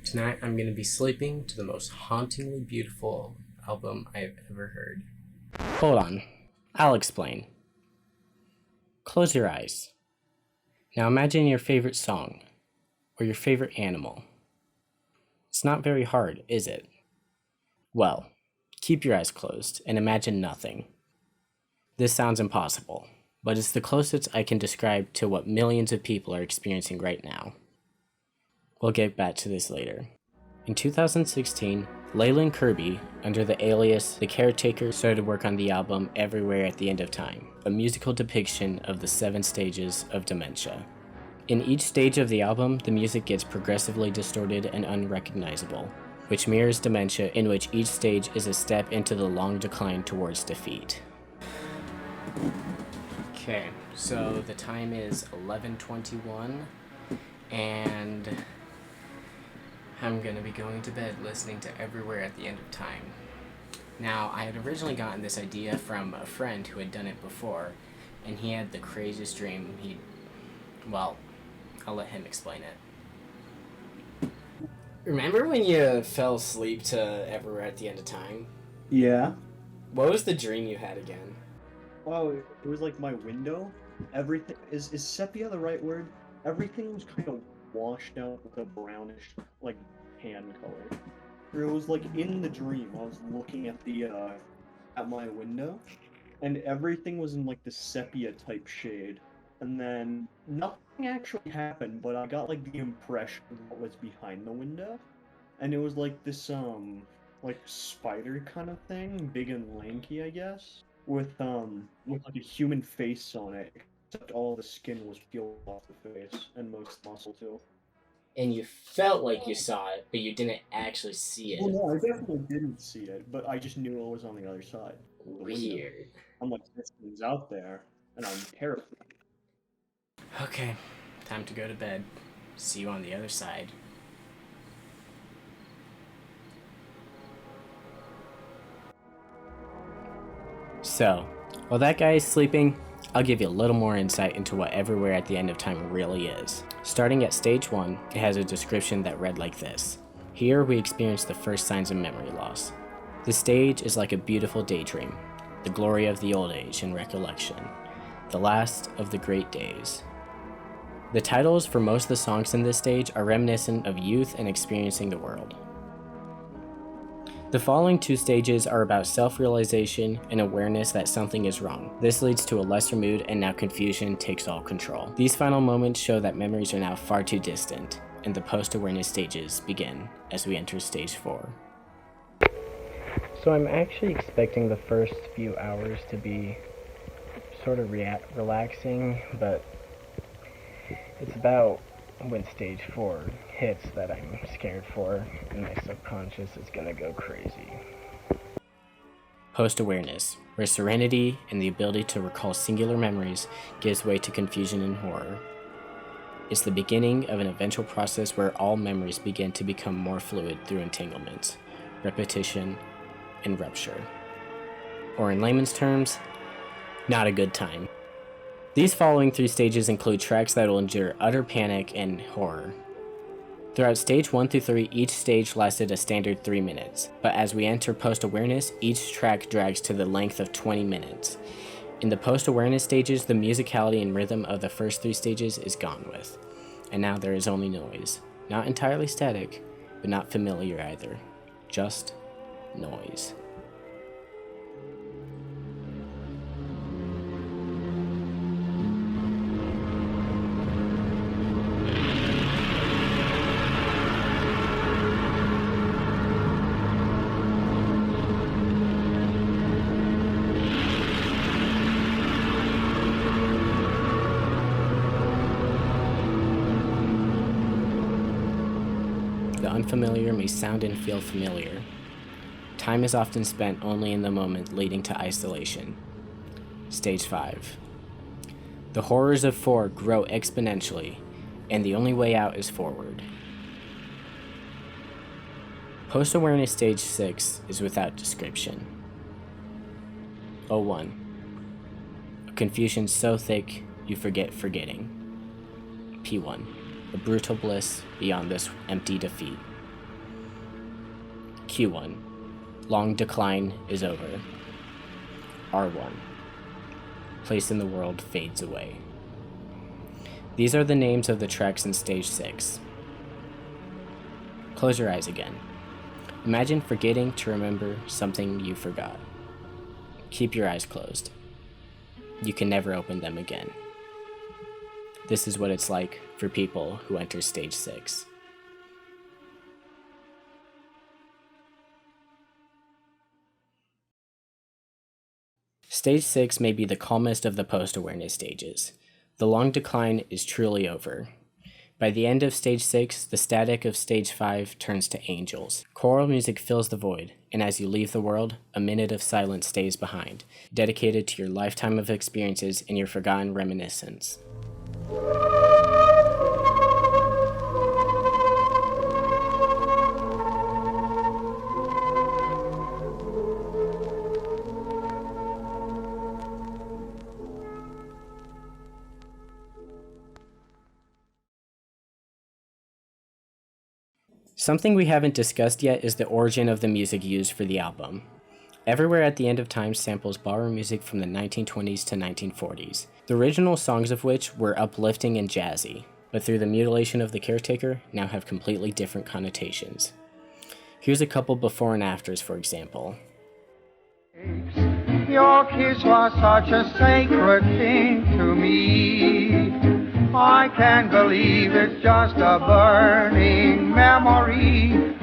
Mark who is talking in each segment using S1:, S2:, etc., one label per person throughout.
S1: Tonight I'm going to be sleeping to the most hauntingly beautiful album I have ever heard. Hold on, I'll explain. Close your eyes. Now imagine your favorite song, or your favorite animal. It's not very hard, is it? Well, keep your eyes closed and imagine nothing. This sounds impossible, but it's the closest I can describe to what millions of people are experiencing right now. We'll get back to this later. In 2016, Leyland Kirby, under the alias The Caretaker, started work on the album Everywhere at the End of Time, a musical depiction of the 7 stages of dementia. In each stage of the album, the music gets progressively distorted and unrecognizable, which mirrors dementia, in which each stage is a step into the long decline towards defeat. Okay, so the time is 11:21, and I'm gonna be going to bed listening to Everywhere at the End of Time. Now, I had originally gotten this idea from a friend who had done it before, and he had the craziest dream. Well, I'll let him explain it. Remember when you fell asleep to Everywhere at the End of Time?
S2: Yeah.
S1: What was the dream you had again?
S2: Wow, it was like my window. Everything is sepia the right word? Everything was kind of washed out with a brownish, like, tan color. It was like in the dream. I was looking at at my window, and everything was in like the sepia type shade. And then nothing actually happened, but I got like the impression of what was behind the window, and it was like this like spider kind of thing, big and lanky, I guess, with like a human face on it, except all the skin was peeled off the face and most muscle too.
S1: And you felt like you saw it, but you didn't actually see it.
S2: Well, no, I definitely didn't see it, but I just knew it was on the other side.
S1: Weird.
S2: I'm like, this thing's out there, and I'm terrified.
S1: Okay, time to go to bed. See you on the other side. So, while that guy is sleeping, I'll give you a little more insight into what Everywhere at the End of Time really is. Starting at stage 1, it has a description that read like this. Here we experience the first signs of memory loss. The stage is like a beautiful daydream, the glory of the old age and recollection, the last of the great days. The titles for most of the songs in this stage are reminiscent of youth and experiencing the world. The following 2 stages are about self-realization and awareness that something is wrong. This leads to a lesser mood, and now confusion takes all control. These final moments show that memories are now far too distant, and the post-awareness stages begin as we enter stage 4. So I'm actually expecting the first few hours to be sort of relaxing, but it's about when stage 4 hits that I'm scared for, and my subconscious is gonna go crazy. Post-awareness, where serenity and the ability to recall singular memories gives way to confusion and horror. It's the beginning of an eventual process where all memories begin to become more fluid through entanglements, repetition, and rupture. Or in layman's terms, not a good time. These following 3 stages include tracks that will endure utter panic and horror. Throughout stage 1 through 3, each stage lasted a standard 3 minutes, but as we enter post-awareness, each track drags to the length of 20 minutes. In the post-awareness stages, the musicality and rhythm of the first 3 stages is gone with, and now there is only noise. Not entirely static, but not familiar either. Just noise. The unfamiliar may sound and feel familiar. Time is often spent only in the moment, leading to isolation. Stage 5. The horrors of 4 grow exponentially, and the only way out is forward. Post-awareness stage 6 is without description. 01. A confusion so thick you forget forgetting. P1. A brutal bliss beyond this empty defeat. Q1. Long decline is over. R1. Place in the world fades away. These are the names of the tracks in Stage 6. Close your eyes again. Imagine forgetting to remember something you forgot. Keep your eyes closed. You can never open them again. This is what it's like for people who enter Stage 6. Stage 6 may be the calmest of the post-awareness stages. The long decline is truly over. By the end of Stage 6, the static of Stage 5 turns to angels. Choral music fills the void, and as you leave the world, a minute of silence stays behind, dedicated to your lifetime of experiences and your forgotten reminiscence. Something we haven't discussed yet is the origin of the music used for the album. Everywhere at the End of Time samples ballroom music from the 1920s to 1940s, the original songs of which were uplifting and jazzy, but through the mutilation of the Caretaker, now have completely different connotations. Here's a couple before and afters, for example.
S3: Your kiss was such a sacred thing to me. I can't believe it's just a burning memory.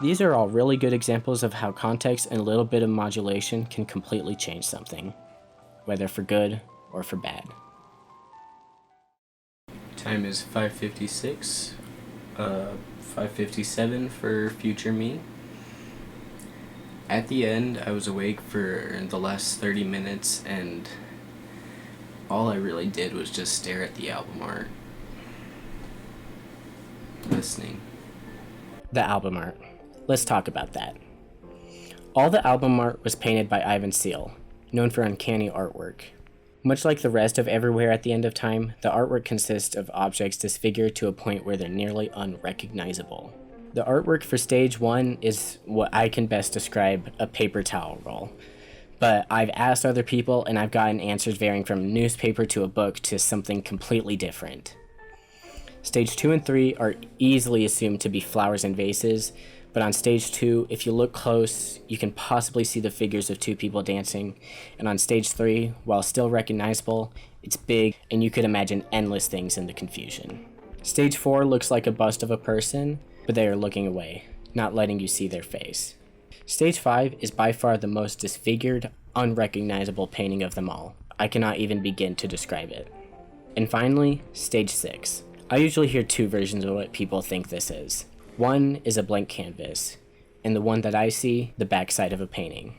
S1: These are all really good examples of how context and a little bit of modulation can completely change something, whether for good or for bad. Time is 5:56, 5:57 for future me. At the end, I was awake for the last 30 minutes, and all I really did was just stare at the album art. Listening. The album art. Let's talk about that. All the album art was painted by Ivan Seal, known for uncanny artwork. Much like the rest of Everywhere at the End of Time, the artwork consists of objects disfigured to a point where they're nearly unrecognizable. The artwork for Stage 1 is what I can best describe a paper towel roll. But I've asked other people and I've gotten answers varying from newspaper to a book to something completely different. Stage 2 and 3 are easily assumed to be flowers and vases, but on Stage 2, if you look close, you can possibly see the figures of two people dancing, and on Stage 3, while still recognizable, it's big and you could imagine endless things in the confusion. Stage 4 looks like a bust of a person, but they are looking away, not letting you see their face. Stage 5 is by far the most disfigured, unrecognizable painting of them all. I cannot even begin to describe it. And finally, Stage 6. I usually hear two versions of what people think this is. One is a blank canvas, and the one that I see, the backside of a painting.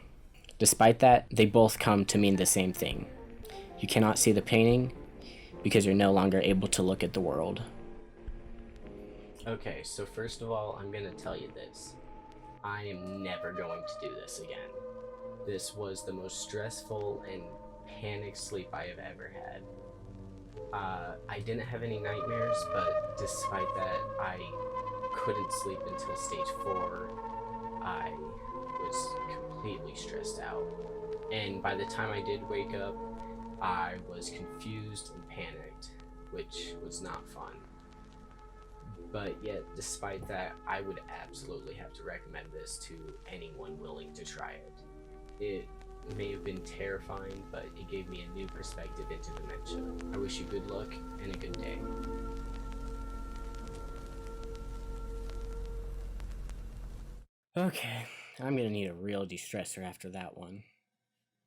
S1: Despite that, they both come to mean the same thing. You cannot see the painting, because you're no longer able to look at the world. Okay, so first of all, I'm gonna tell you this. I am never going to do this again. This was the most stressful and panicked sleep I have ever had. I didn't have any nightmares, but despite that, I couldn't sleep until stage 4. I was completely stressed out. And by the time I did wake up, I was confused and panicked, which was not fun. But yet, despite that, I would absolutely have to recommend this to anyone willing to try it. It may have been terrifying, but it gave me a new perspective into dementia. I wish you good luck and a good day. Okay, I'm gonna need a real de-stressor after that one.